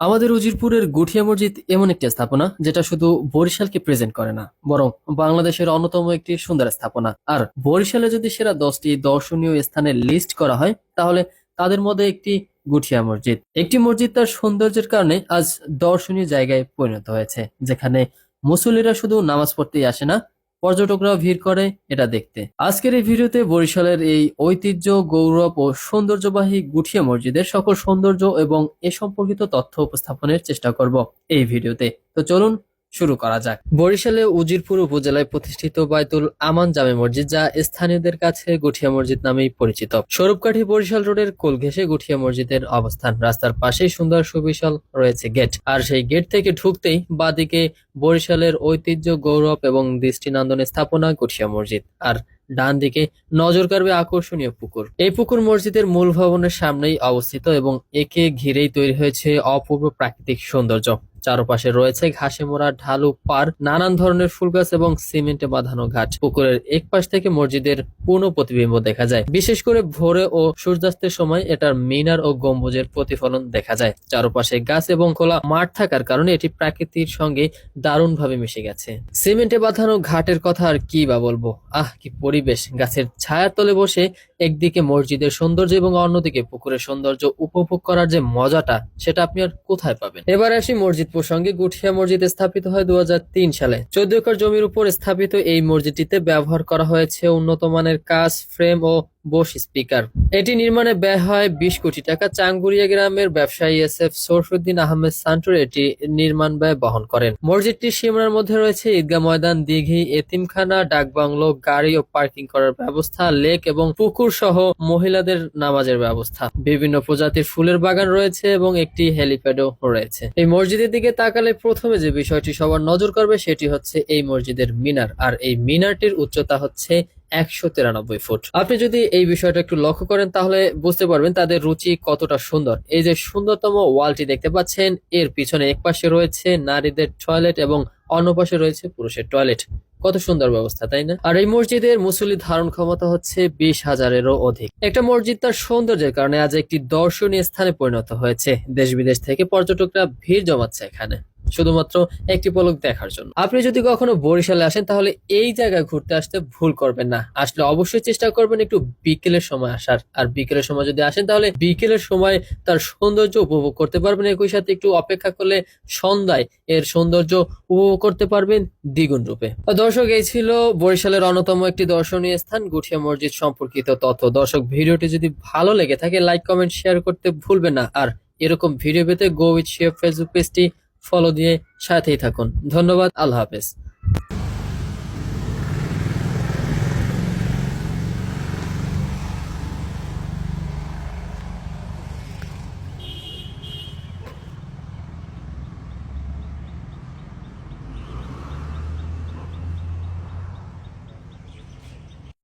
আমাদের উজিরপুরের গুঠিয়া মসজিদ এমন একটি স্থাপনা যেটা শুধু বরিশালকে প্রেজেন্ট করে না, বরং বাংলাদেশের অন্যতম একটি সুন্দর স্থাপনা। আর বরিশালে যদি সেরা 10টি দর্শনীয় স্থানের লিস্ট করা হয়, তাহলে তাদের মধ্যে একটি গুঠিয়া মসজিদ। একটি মসজিদ তার সৌন্দর্যের কারণে আজ দর্শনীয় জায়গায় পরিণত হয়েছে, যেখানে মুসল্লিরা শুধু নামাজ পড়তেই আসে না, পর্যটকরাও ভিড় করে এটা দেখতে। আজকের এই ভিডিওতে বরিশালের এই ঐতিহ্য, গৌরব ও সৌন্দর্যবাহী গুঠিয়া মসজিদের সকল সৌন্দর্য এবং এ সম্পর্কিত তথ্য উপস্থাপনের চেষ্টা করব এই ভিডিওতে। তো চলুন শুরু করা যাক। বরিশালে উজিরপুর উপজেলায় প্রতিষ্ঠিত বায়তুল আমান জামে মসজিদ, যা স্থানীয়দের কাছে গুঠিয়া মসজিদ নামেই পরিচিত। স্বরূপকাঠি বরিশাল রোডের কোল ঘেঁষে গুঠিয়া মসজিদের অবস্থান। রাস্তার পাশেই সুন্দর সুবিশাল রয়েছে গেট, আর সেই গেট থেকে ঢুকতেই বাদিকে বরিশালের ঐতিহ্য, গৌরব এবং দৃষ্টিনন্দন স্থাপনা গুঠিয়া মসজিদ, আর ডান দিকে নজর কাড়বে আকর্ষণীয় পুকুর। এই পুকুর মসজিদের মূল ভবনের সামনেই অবস্থিত এবং একে ঘিরেই তৈরি হয়েছে অপূর্ব প্রাকৃতিক সৌন্দর্য। চারপাশে রয়েছে ঘাসে মোড়া ঢালু পার, নানান ধরনের ফুল গাছ এবং সিমেন্টে বাঁধানো ঘাট। পুকুরের এক পাশ থেকে মসজিদের পূর্ণ প্রতিবিম্ব দেখা যায়। বিশেষ করে ভোরে ও সূর্যাস্তের সময় এটার মিনার ও গম্বুজের প্রতিফলন দেখা যায়। চারপাশে গাছ এবং খোলা মাঠ থাকার কারণে এটি প্রকৃতির সঙ্গে দারুণভাবে মিশে গেছে। সিমেন্টে বাঁধানো ঘাটের কথা আর কি বা বলবো, কি পরিবেশ! গাছের ছায়ার তলে বসে একদিকে মসজিদের সৌন্দর্য এবং অন্যদিকে পুকুরের সৌন্দর্য উপভোগ করার যে মজাটা, সেটা আপনি আর কোথায় পাবেন। এবার আসি মসজিদ প্রসঙ্গে। গুঠিয়া মসজিদ স্থাপিত হয় 2003 সালে। 14 একর জমির উপর স্থাপিত এই মসজিদটিতে ব্যবহার করা হয়েছে উন্নত মানের কাচ, ফ্রেম ও বোস স্পিকার। এটি নির্মাণে ব্যয় হয় 20 কোটি টাকা। চাঙ্গুরিয়া গ্রামের ব্যবসায়ী এসএফ সরফুদ্দিন আহমেদ সান্টুর এটি নির্মাণ ব্যয় বহন করেন। মসজিদটির সীমানার মধ্যে রয়েছে ঈদগাহ ময়দান, দিঘি, এতিমখানা, ডাকবাংলো, গাড়ি ও পার্কিং করার ব্যবস্থা, লেক এবং পুকুর সহ মহিলাদের নামাজের ব্যবস্থা। বিভিন্ন প্রজাতির ফুলের বাগান রয়েছে এবং একটি হেলিপ্যাডও রয়েছে। এই মসজিদের দিকে তাকালে প্রথমে যে বিষয়টি সবার নজর কাড়বে সেটি হচ্ছে এই মসজিদের মিনার, আর এই মিনারটির উচ্চতা হচ্ছে 193 ফুট। আপনি যদি এই বিষয়টা একটু লক্ষ্য করেন তাহলে বুঝতে পারবেন তাদের রুচি কতটা সুন্দর। এই যে সুন্দরতম ওয়ালটি দেখতে পাচ্ছেন, এর পিছনে এক পাশে রয়েছে নারীদের টয়লেট এবং অন্য পাশে রয়েছে পুরুষের টয়লেট। কত সুন্দর ব্যবস্থা, তাই না? আর এই মসজিদের মুসল্লি ধারণ ক্ষমতা হচ্ছে 20,000-এরও অধিক। একটা মসজিদ তার সৌন্দর্যের কারণে আজ একটি দর্শনীয় স্থানে পরিণত হয়েছে। দেশ বিদেশ থেকে পর্যটকরা ভিড় জমাচ্ছে এখানে শুধুমাত্র একটি পলক দেখার জন্য। আপনি যদি কখনো বরিশালে আসেন তাহলে এই জায়গায় ঘুরতে আসতে ভুল করবেন না। আসলে অবশ্যই চেষ্টা করবেন একটু বিকেলের সময় আসার। আর বিকেলের সময় যদি আসেন তাহলে বিকেলের সময় তার সৌন্দর্য উপভোগ করতে পারবেন। একই সাথে একটু অপেক্ষা করলে সন্ধ্যায় এর সৌন্দর্য উপভোগ করতে পারবেন দ্বিগুণ রূপে। দর্শক, এই ছিল বরিশালের অন্যতম একটি দর্শনীয় স্থান গুঠিয়া মসজিদ সম্পর্কিত তথ্য। দর্শক, ভিডিওটি যদি ভালো লেগে থাকে লাইক, কমেন্ট, শেয়ার করতে ভুলবেন না। আর এরকম ভিডিও পেতে গো উইথ শেফ ফেসবুক পেজটি ফলো দিয়ে সাথেই থাকুন। ধন্যবাদ। আল্লাহ হাফেজ।